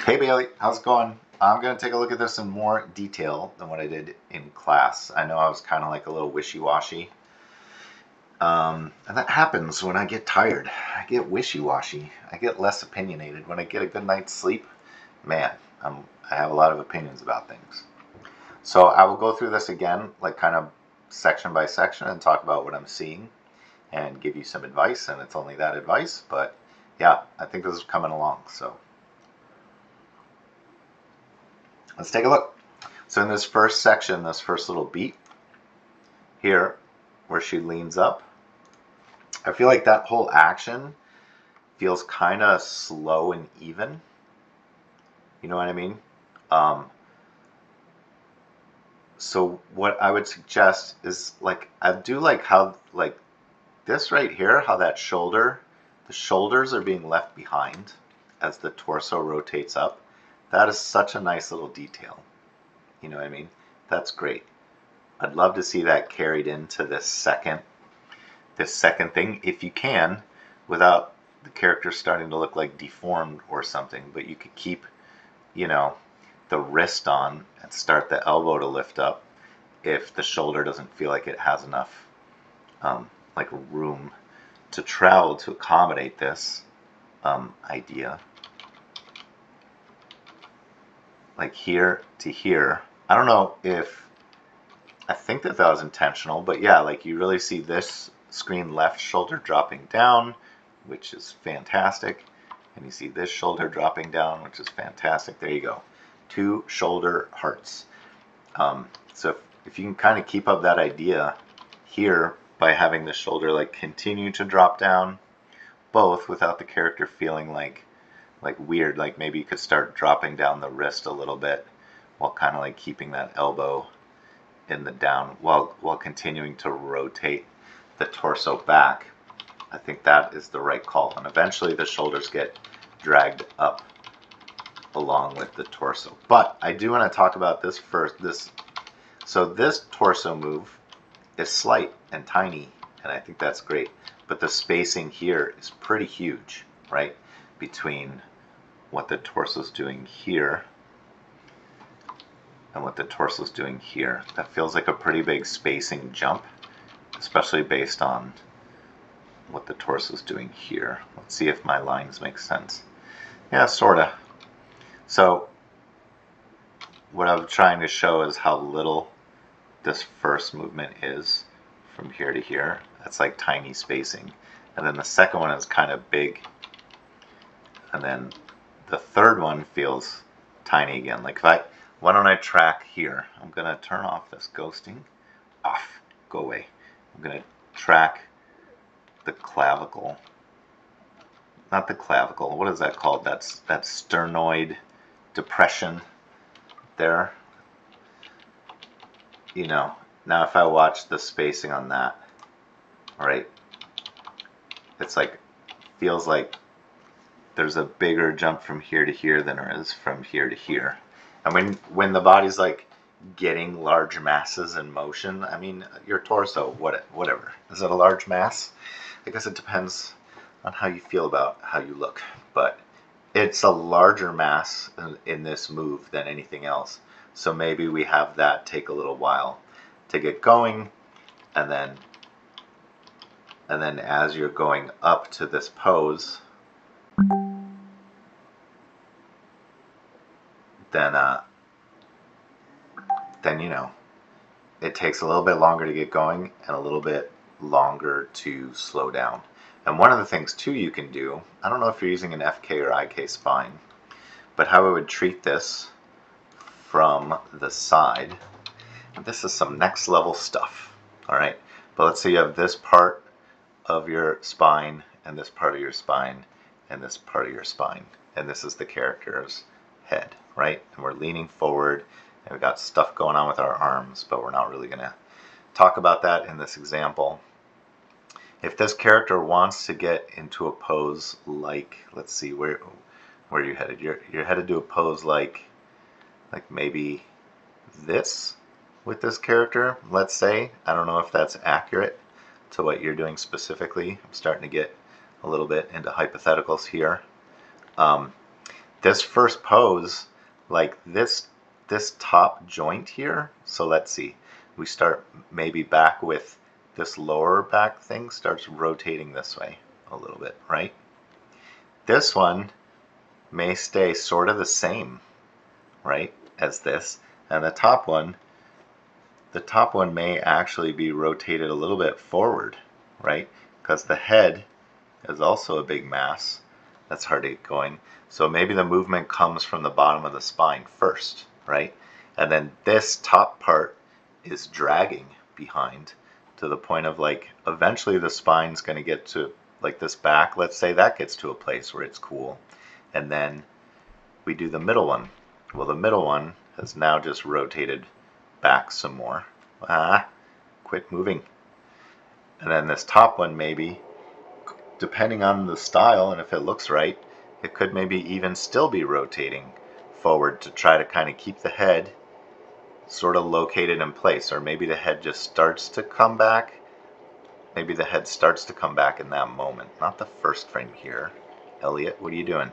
Hey Bailey, how's it going? I'm going to take a look at this in more detail than what I did in class. I know I was kind of like a little wishy-washy. And that happens when I get tired. I get wishy-washy. I get less opinionated. When I get a good night's sleep, man, I have a lot of opinions about things. So I will go through this again, like kind of section by section, and talk about what I'm seeing and give you some advice. And it's only that advice, but yeah, I think this is coming along. So let's take a look. So in this first section, this first little beat here, where she leans up, I feel like that whole action feels kind of slow and even. You know what I mean? So what I would suggest is, like, I do like how, like, this right here, how that shoulder, the shoulders are being left behind as the torso rotates up. That is such a nice little detail. You know what I mean? That's great. I'd love to see that carried into this second thing, if you can, without the character starting to look like deformed or something. But you could keep, you know, the wrist on and start the elbow to lift up if the shoulder doesn't feel like it has enough like room to travel to accommodate this idea. Like here to here. I don't know if, I think that was intentional, but yeah, like you really see this screen left shoulder dropping down, which is fantastic. And you see this shoulder dropping down, which is fantastic. There you go. 2 shoulder hearts. So if you can kind of keep up that idea here by having the shoulder like continue to drop down, both without the character feeling like weird, like maybe you could start dropping down the wrist a little bit while kind of like keeping that elbow in the down while continuing to rotate the torso back. I think that is the right call, and eventually the shoulders get dragged up along with the torso. But I do want to talk about this first. So this torso move is slight and tiny, and I think that's great. But the spacing here is pretty huge, right? Between what the torso's doing here and what the torso's doing here. That feels like a pretty big spacing jump, especially based on what the torso's doing here. Let's see if my lines make sense. Yeah, sorta. So what I'm trying to show is how little this first movement is from here to here. That's like tiny spacing. And then the second one is kind of big. And then the third one feels tiny again. Like why don't I track here? I'm gonna turn off this ghosting. Off, go away. I'm gonna track the clavicle. Not the clavicle, what is that called? That's that sternoid depression there. You know, now if I watch the spacing on that, all right, it's like, feels like there's a bigger jump from here to here than there is from here to here. And when the body's like getting large masses in motion, I mean, your torso, whatever. Is it a large mass? I guess it depends on how you feel about how you look. But it's a larger mass in this move than anything else. So maybe we have that take a little while to get going, and then as you're going up to this pose, then you know, it takes a little bit longer to get going and a little bit longer to slow down. And one of the things too you can do, I don't know if you're using an FK or IK spine, but how I would treat this from the side, this is some next level stuff, all right? But let's say you have this part of your spine and this part of your spine and this part of your spine, and this is the character's head, right? And we're leaning forward and we've got stuff going on with our arms, but we're not really gonna talk about that in this example. If this character wants to get into a pose like, let's see, where are you headed? You're headed to a pose like maybe this with this character, let's say. I don't know if that's accurate to what you're doing specifically. I'm starting to get a little bit into hypotheticals here. this first pose, like this top joint here, so let's see, we start maybe back with this lower back thing starts rotating this way a little bit, right? This one may stay sort of the same, right, as this, and the top one may actually be rotated a little bit forward, right? Because the head is also a big mass that's hard to get going. So maybe the movement comes from the bottom of the spine first, right? And then this top part is dragging behind to the point of like eventually the spine's going to get to like this back. Let's say that gets to a place where it's cool. And then we do the middle one. Well, the middle one has now just rotated back some more. Quit moving. And then this top one, maybe, depending on the style and if it looks right, it could maybe even still be rotating forward to try to kind of keep the head sort of located in place. Or maybe the head just starts to come back. Maybe the head starts to come back in that moment. Not the first frame here. Elliot, what are you doing?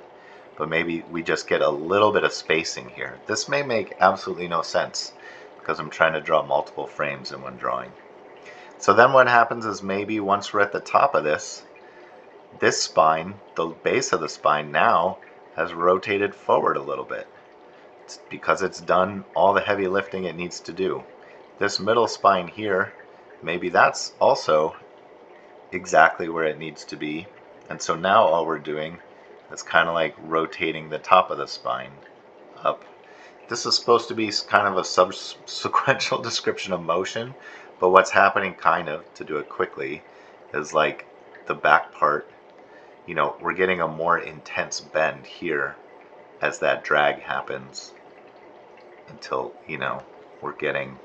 But maybe we just get a little bit of spacing here. This may make absolutely no sense because I'm trying to draw multiple frames in one drawing. So then what happens is maybe once we're at the top of this spine, the base of the spine now has rotated forward a little bit. It's because it's done all the heavy lifting it needs to do. This middle spine here, maybe that's also exactly where it needs to be. And so now all we're doing is kind of like rotating the top of the spine up. This is supposed to be kind of a sequential description of motion, but what's happening, kind of, to do it quickly, is like the back part, you know, we're getting a more intense bend here as that drag happens until, you know, we're getting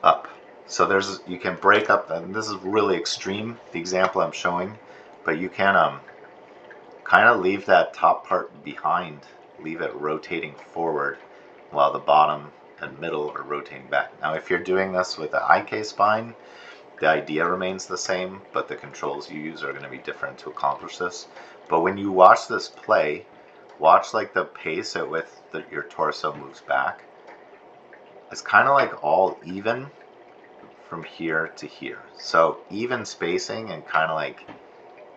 up. So there's, you can break up, and this is really extreme, the example I'm showing, but you can kind of leave that top part behind, leave it rotating forward while the bottom and middle are rotating back. Now if you're doing this with the IK spine, the idea remains the same, but the controls you use are going to be different to accomplish this. But when you watch this play, watch like the pace at which your torso moves back. It's kind of like all even from here to here. So even spacing and kind of like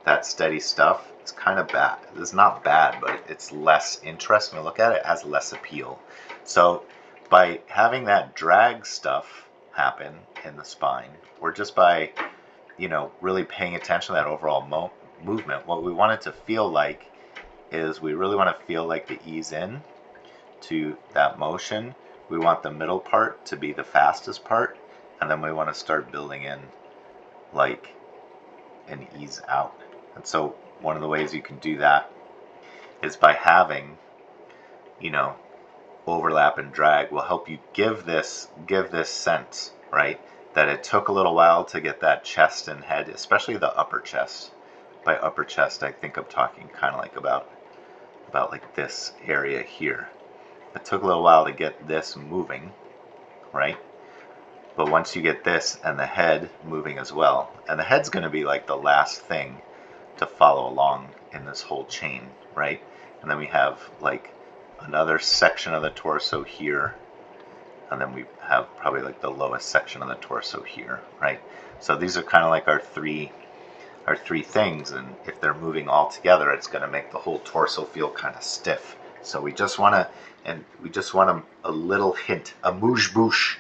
that steady stuff, it's kind of bad. It's not bad, but it's less interesting to look at. It has less appeal. So by having that drag stuff happen in the spine, or just by, you know, really paying attention to that overall movement, what we want it to feel like is we really want to feel like the ease in to that motion. We want the middle part to be the fastest part, and then we want to start building in like an ease out. And so one of the ways you can do that is by having, you know, overlap and drag will help you give this sense, right, that it took a little while to get that chest and head, especially the upper chest. By upper chest, I think I'm talking kind of like about like this area here. It took a little while to get this moving, right? But once you get this and the head moving as well, and the head's going to be like the last thing to follow along in this whole chain, right? And then we have like another section of the torso here, and then we have probably like the lowest section of the torso here, right? So these are kind of like our three things, and if they're moving all together, it's going to make the whole torso feel kind of stiff. So we just want a little hint, a mouche-bouche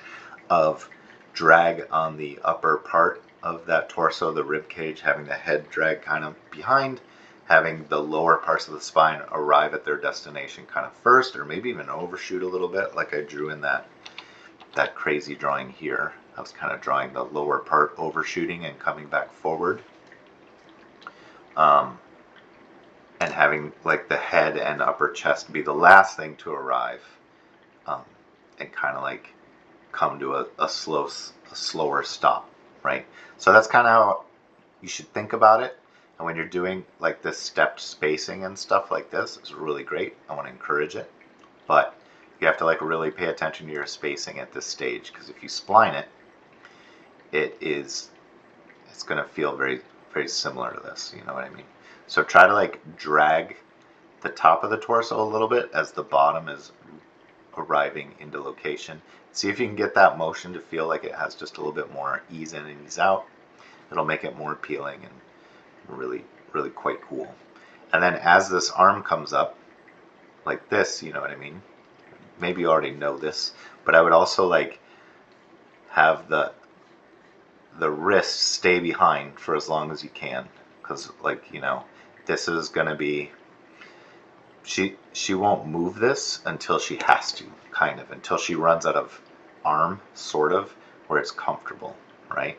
of drag on the upper part of that torso, the rib cage, having the head drag kind of behind, having the lower parts of the spine arrive at their destination kind of first, or maybe even overshoot a little bit, like I drew in that crazy drawing here. I was kind of drawing the lower part overshooting and coming back forward. And having like the head and upper chest be the last thing to arrive, and kind of like come to a slower stop, right? So that's kind of how you should think about it. And when you're doing like this stepped spacing and stuff like this, it's really great. I want to encourage it, but you have to like really pay attention to your spacing at this stage, because if you spline it, it's going to feel very, very similar to this. You know what I mean? So try to like drag the top of the torso a little bit as the bottom is arriving into location. See if you can get that motion to feel like it has just a little bit more ease in and ease out. It'll make it more appealing and really, really quite cool. And then as this arm comes up, like this, you know what I mean? Maybe you already know this, but I would also like have the wrist stay behind for as long as you can, because like, you know, this is gonna be, she won't move this until she has to, kind of, until she runs out of arm, sort of, where it's comfortable, right?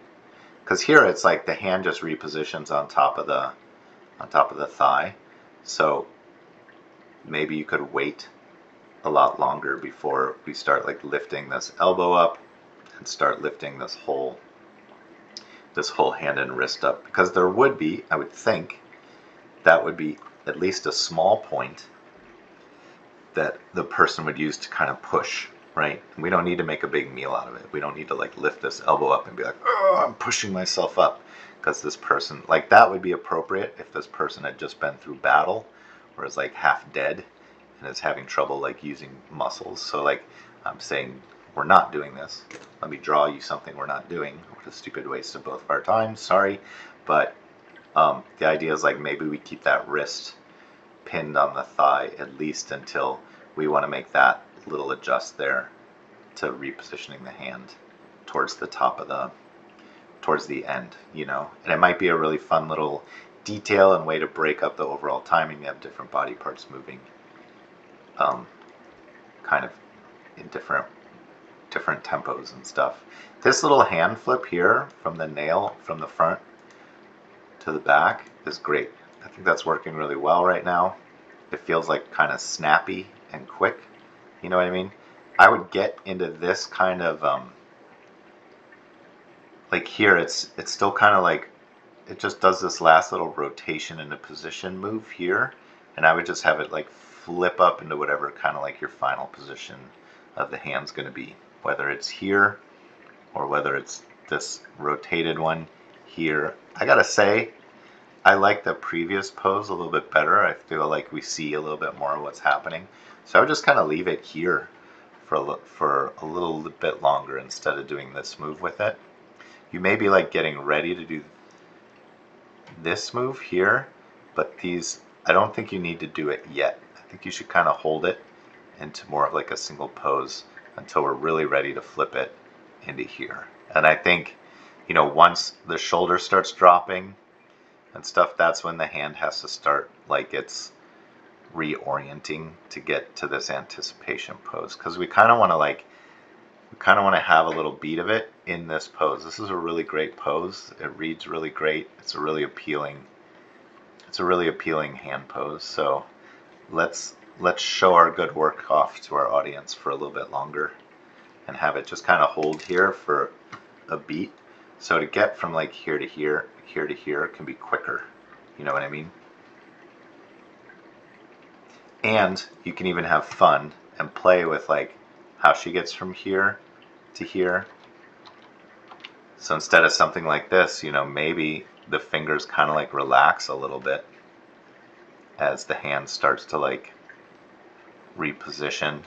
Because here it's like the hand just repositions on top of the thigh, so maybe you could wait a lot longer before we start like lifting this elbow up and start lifting this whole hand and wrist up, because there would be, I would think, that would be at least a small point that the person would use to kind of push, right? And we don't need to make a big meal out of it. We don't need to like lift this elbow up and be like, oh, I'm pushing myself up, because this person, like that would be appropriate if this person had just been through battle or is like half dead and is having trouble like using muscles. So like I'm saying, we're not doing this. Let me draw you something we're not doing. What a stupid waste of both of our time, sorry. But the idea is like maybe we keep that wrist pinned on the thigh at least until we want to make that little adjust there to repositioning the hand towards the top of towards the end, you know. And it might be a really fun little detail and way to break up the overall timing. You have different body parts moving kind of in different tempos and stuff. This little hand flip here from the nail from the front to the back is great. I think that's working really well right now. It feels like kind of snappy and quick. You know what I mean? I would get into this kind of like here it's still kind of like it just does this last little rotation into position move here, and I would just have it like flip up into whatever kind of like your final position of the hand's going to be, whether it's here or whether it's this rotated one here. I gotta say, I like the previous pose a little bit better. I feel like we see a little bit more of what's happening. So I would just kind of leave it here for a little bit longer instead of doing this move with it. You may be like getting ready to do this move here, but these, I don't think you need to do it yet. I think you should kind of hold it into more of like a single pose until we're really ready to flip it into here. And I think, you know, once the shoulder starts dropping and stuff, that's when the hand has to start like it's reorienting to get to this anticipation pose, because we kind of want to have a little beat of it in this pose. This is a really great pose. It reads really great. It's a really appealing hand pose. So let's show our good work off to our audience for a little bit longer and have it just kind of hold here for a beat. So to get from like here to here to here can be quicker. You know what I mean? And you can even have fun and play with like how she gets from here to here. So instead of something like this, you know, maybe the fingers kind of like relax a little bit as the hand starts to like reposition,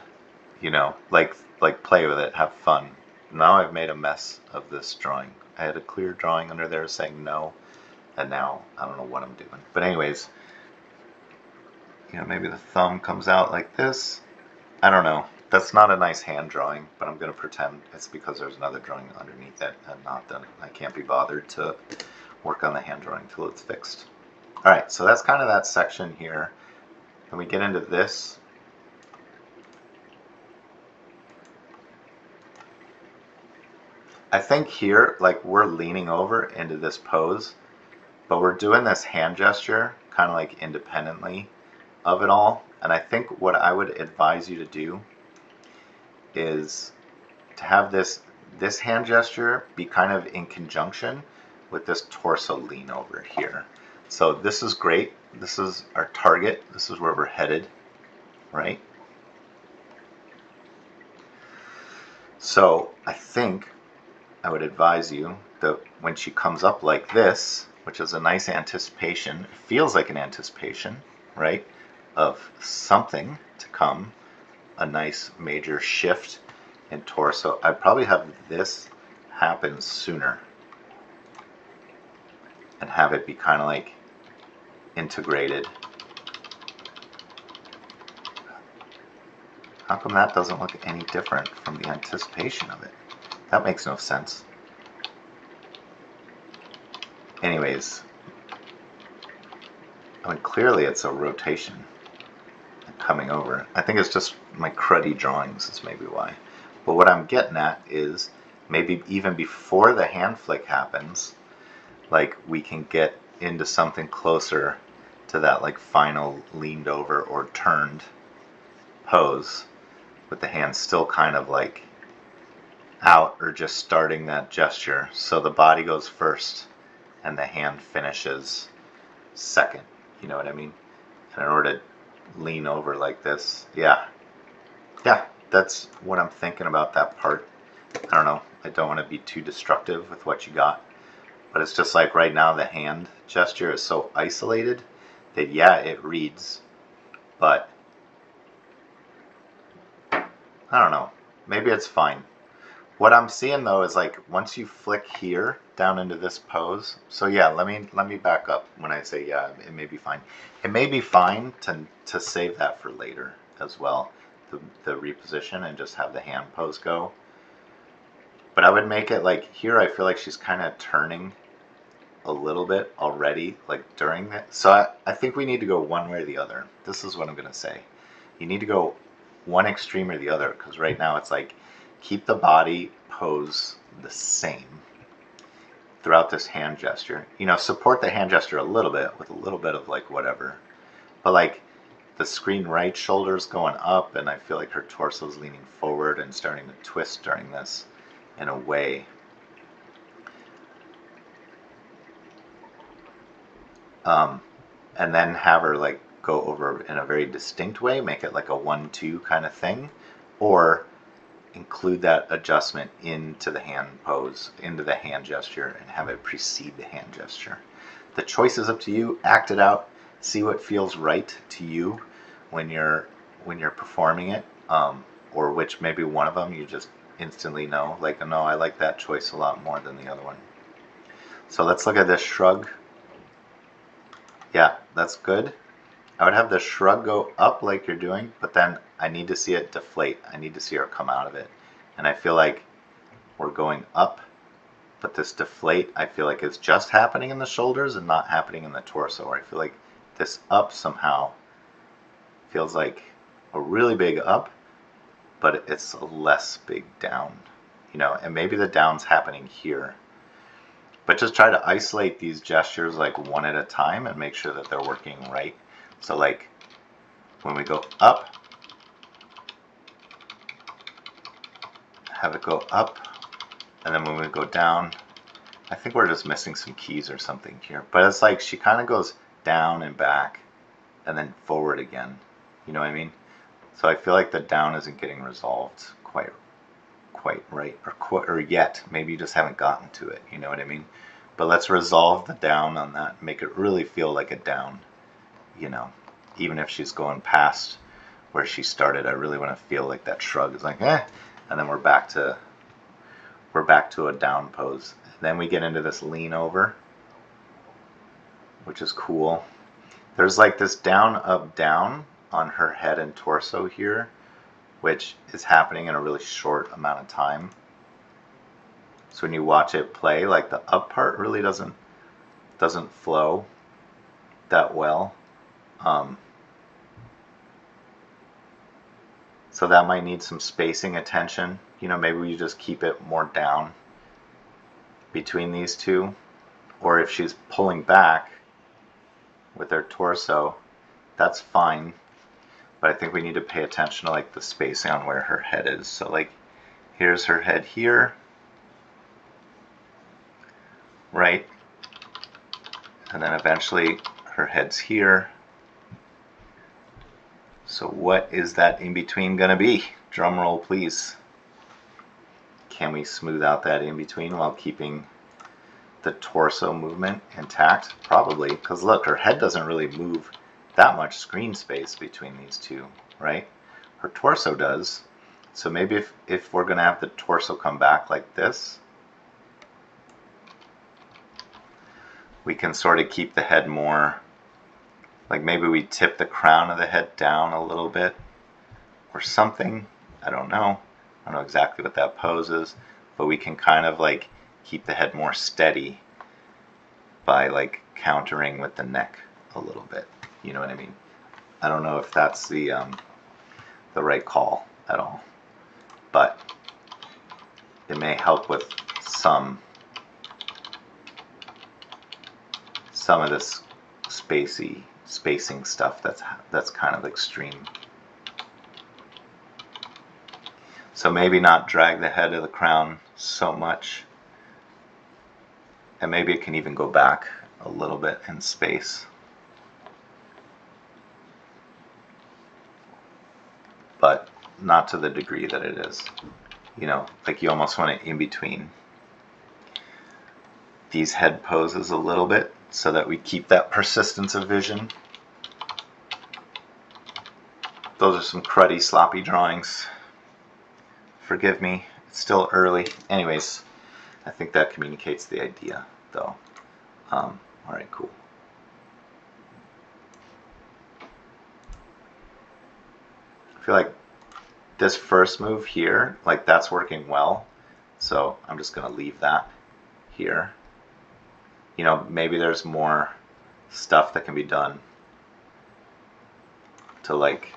you know, like play with it, have fun. Now I've made a mess of this drawing. I had a clear drawing under there saying no, and now I don't know what I'm doing. But anyways, you know, maybe the thumb comes out like this. I don't know. That's not a nice hand drawing, but I'm going to pretend it's because there's another drawing underneath it and not that I can't be bothered to work on the hand drawing until it's fixed. Alright, so that's kind of that section here. When we get into this, I think here, like we're leaning over into this pose, but we're doing this hand gesture kind of like independently of it all. And I think what I would advise you to do is to have this hand gesture be kind of in conjunction with this torso lean over here. So this is great. This is our target. This is where we're headed, right? So I think I would advise you that when she comes up like this, which is a nice anticipation, it feels like an anticipation, right, of something to come, a nice major shift in torso. I'd probably have this happen sooner and have it be kind of like integrated. How come that doesn't look any different from the anticipation of it? That makes no sense. Anyways, I mean, clearly it's a rotation and coming over. I think it's just my cruddy drawings is maybe why. But what I'm getting at is maybe even before the hand flick happens, like we can get into something closer to that like final leaned over or turned pose with the hand still kind of like out or just starting that gesture. So the body goes first and the hand finishes second. You know what I mean? And in order to lean over like this, yeah, that's what I'm thinking about that part. I don't know. I don't want to be too destructive with what you got. But it's just like right now the hand gesture is so isolated that yeah, it reads, but I don't know. Maybe it's fine. What I'm seeing though is like once you flick here down into this pose. So yeah, let me back up when I say yeah, it may be fine. It may be fine to save that for later as well, the reposition and just have the hand pose go. But I would make it like here. I feel like she's kind of turning a little bit already, like during that. So I think we need to go one way or the other. This is what I'm gonna say. You need to go one extreme or the other, because right now it's like keep the body pose the same throughout this hand gesture. You know, support the hand gesture a little bit with a little bit of like whatever. But like the screen right shoulder's going up and I feel like her torso's leaning forward and starting to twist during this in a way. And then have her like go over in a very distinct way, make it like a 1-2 kind of thing, or include that adjustment into the hand pose, into the hand gesture, and have it precede the hand gesture. The choice is up to you. Act it out. See what feels right to you when you're performing it, or which maybe one of them you just instantly know, like, no, I like that choice a lot more than the other one. So let's look at this shrug. Yeah, that's good. I would have the shrug go up like you're doing, but then I need to see it deflate. I need to see her come out of it. And I feel like we're going up, but this deflate, I feel like it's just happening in the shoulders and not happening in the torso. Or I feel like this up somehow feels like a really big up, but it's a less big down, you know, and maybe the down's happening here. But just try to isolate these gestures like one at a time and make sure that they're working right. So like when we go up, have it go up, and then when we go down, I think we're just missing some keys or something here. But it's like she kind of goes down and back and then forward again. You know what I mean? So I feel like the down isn't getting resolved quite right or yet. Maybe you just haven't gotten to it. You know what I mean? But let's resolve the down on that. Make it really feel like a down. You know, even if she's going past where she started, I really want to feel like that shrug is like and then we're back to a down pose. And then we get into this lean over, which is cool. There's like this down up down on her head and torso here, which is happening in a really short amount of time. So when you watch it play, like the up part really doesn't flow that well. So that might need some spacing attention. You know, maybe you just keep it more down between these two. Or if she's pulling back with her torso, that's fine. But I think we need to pay attention to like the spacing on where her head is. So like here's her head here, right? And then eventually her head's here. So what is that in between gonna be? Drum roll, please. Can we smooth out that in between while keeping the torso movement intact? Probably, because look, her head doesn't really move that much screen space between these two, right? Her torso does. So maybe if we're going to have the torso come back like this, we can sort of keep the head more, like maybe we tip the crown of the head down a little bit or something. I don't know. I don't know exactly what that pose is, but we can kind of like keep the head more steady by like countering with the neck a little bit. You know what I mean? I don't know if that's the right call at all, but it may help with some of this spacing stuff that's kind of extreme. So maybe not drag the head of the crown so much, and maybe it can even go back a little bit in space. But not to the degree that it is. You know, like you almost want it in between these head poses a little bit so that we keep that persistence of vision. Those are some cruddy, sloppy drawings. Forgive me, it's still early. Anyways, I think that communicates the idea, though. Alright, cool. I feel like this first move here, like that's working well. So I'm just going to leave that here. You know, maybe there's more stuff that can be done to, like,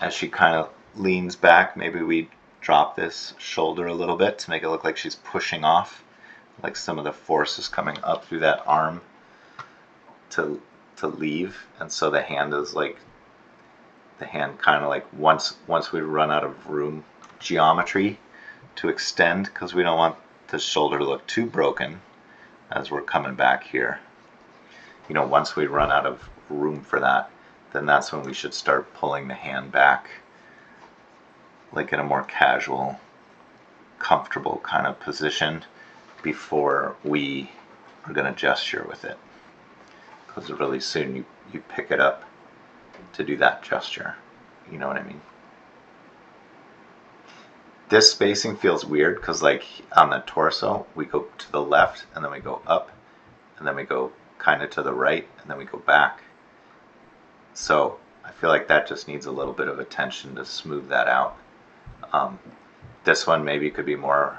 as she kind of leans back, maybe we drop this shoulder a little bit to make it look like she's pushing off, like some of the force is coming up through that arm to leave, and so the hand is like, the hand kind of like once we run out of room geometry to extend, because we don't want the shoulder to look too broken as we're coming back here. You know, once we run out of room for that, then that's when we should start pulling the hand back, like in a more casual, comfortable kind of position before we are going to gesture with it. Because really soon you pick it up to do that gesture. You know what I mean? This spacing feels weird because, like, on the torso we go to the left and then we go up and then we go kind of to the right and then we go back. So I feel like that just needs a little bit of attention to smooth that out. This one maybe could be more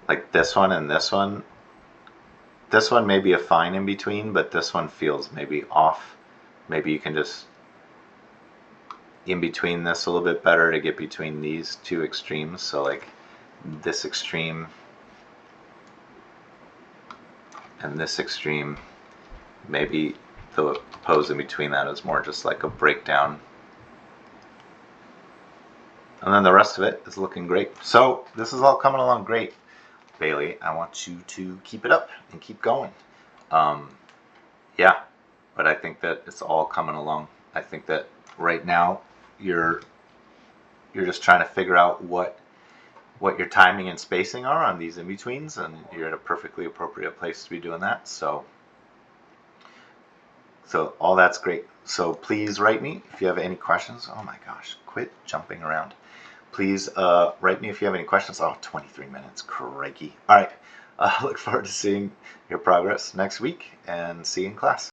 like this one and this one. This one may be a fine in between, but this one feels maybe off. Maybe you can just in between this a little bit better to get between these two extremes. So like this extreme and this extreme, maybe the pose in between that is more just like a breakdown. And then the rest of it is looking great. So this is all coming along great, Bailey. I want you to keep it up and keep going. Yeah, but I think that it's all coming along. I think that right now you're just trying to figure out what your timing and spacing are on these in-betweens, and you're at a perfectly appropriate place to be doing that. So all that's great. So please write me if you have any questions. Oh my gosh, quit jumping around. Please write me if you have any questions. Oh, 23 minutes, crikey. All right, look forward to seeing your progress next week, and see you in class.